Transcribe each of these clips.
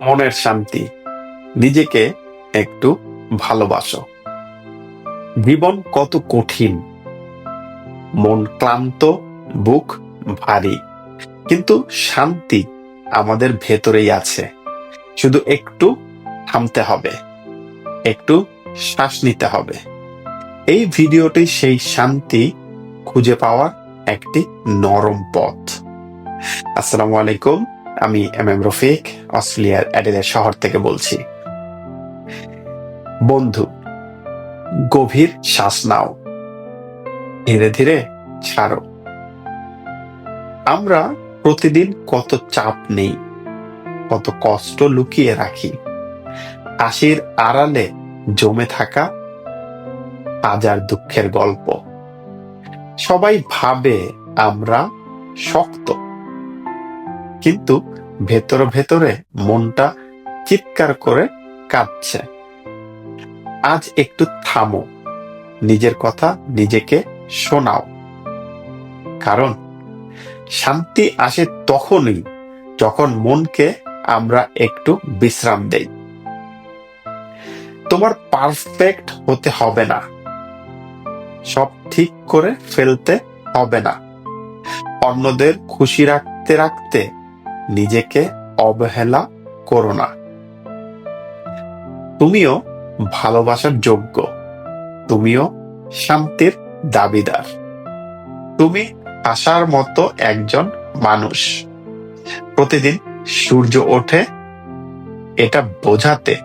মনের শান্তি। নিজেকে একটু ভালোবাসো। জীবন কত কঠিন, মন ক্লান্ত, বুক ভারী, কিন্তু শান্তি আমাদের ভেতরেই আছে। শুধু একটু থামতে হবে, একটু শ্বাস নিতে হবে। এই ভিডিওটি সেই শান্তি খুঁজে পাওয়ার একটি নরম পথ। আসসালামু আলাইকুম, আমি এম রফিক, অস্ট্রেলিয়ার অ্যাডিলেড শহর থেকে বলছি। বন্ধু, গভীর শ্বাস নাও, ধীরে ধীরে ছাড়ো। আমরা প্রতিদিন কত চাপ নেই, কত কষ্ট লুকিয়ে রাখি। হাসির আড়ালে জমে থাকা হাজার দুঃখের গল্প। সবাই ভাবে আমরা শক্ত, কিন্তু ভেতরে ভেতরে মনটা চিৎকার করে কাঁদছে। আজ একটু থামো, নিজের কথা নিজেকে শোনাও। কারণ শান্তি আসে তখনই যখন মনকে আমরা একটু বিশ্রাম দেই। তোমার পারফেক্ট হতে হবে না, সব ঠিক করে ফেলতে হবে না। অন্যদের খুশি রাখতে রাখতে নিজেকে অবহেলা করো না। তুমিও ভালোবাসার যোগ্য, তুমিও শান্তির দাবিদার। তুমি আসার মতো একজন মানুষ। প্রতিদিন সূর্য ওঠে এটা বোঝাতে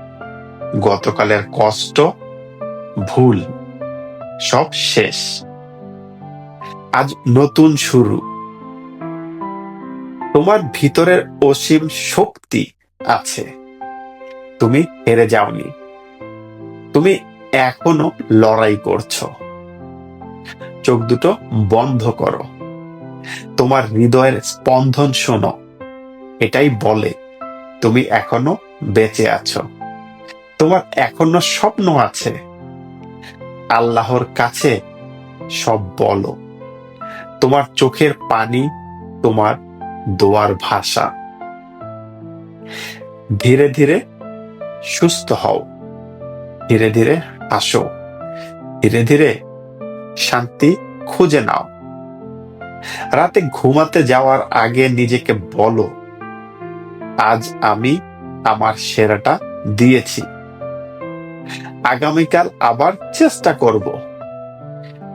গতকালের কষ্ট, ভুল সব শেষ। আজ নতুন শুরু। তোমার ভিতরের অসীম শক্তি আছে। তুমি হেরে যাওনি, তুমি এখনো লড়াই করছো। চোখ দুটো বন্ধ করো, তোমার হৃদয়ের স্পন্দন শোনো। এটাই বলে তুমি এখনো বেঁচে আছো। তোমার এখনো স্বপ্ন আছে। আল্লাহর কাছে সব বলো। তোমার চোখের পানি তোমার দোয়ার ভাষা। ধীরে ধীরে সুস্থ হও, ধীরে ধীরে আসো, ধীরে ধীরে শান্তি খুঁজে নাও। রাতে ঘুমাতে যাওয়ার আগে নিজেকে বলো, আজ আমি আমার সেরাটা দিয়েছি। আগামীকাল আবার চেষ্টা করব।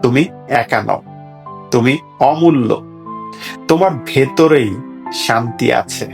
তুমি একা নও, তুমি অমূল্য। তোমার ভেতরেই শান্তি আছে।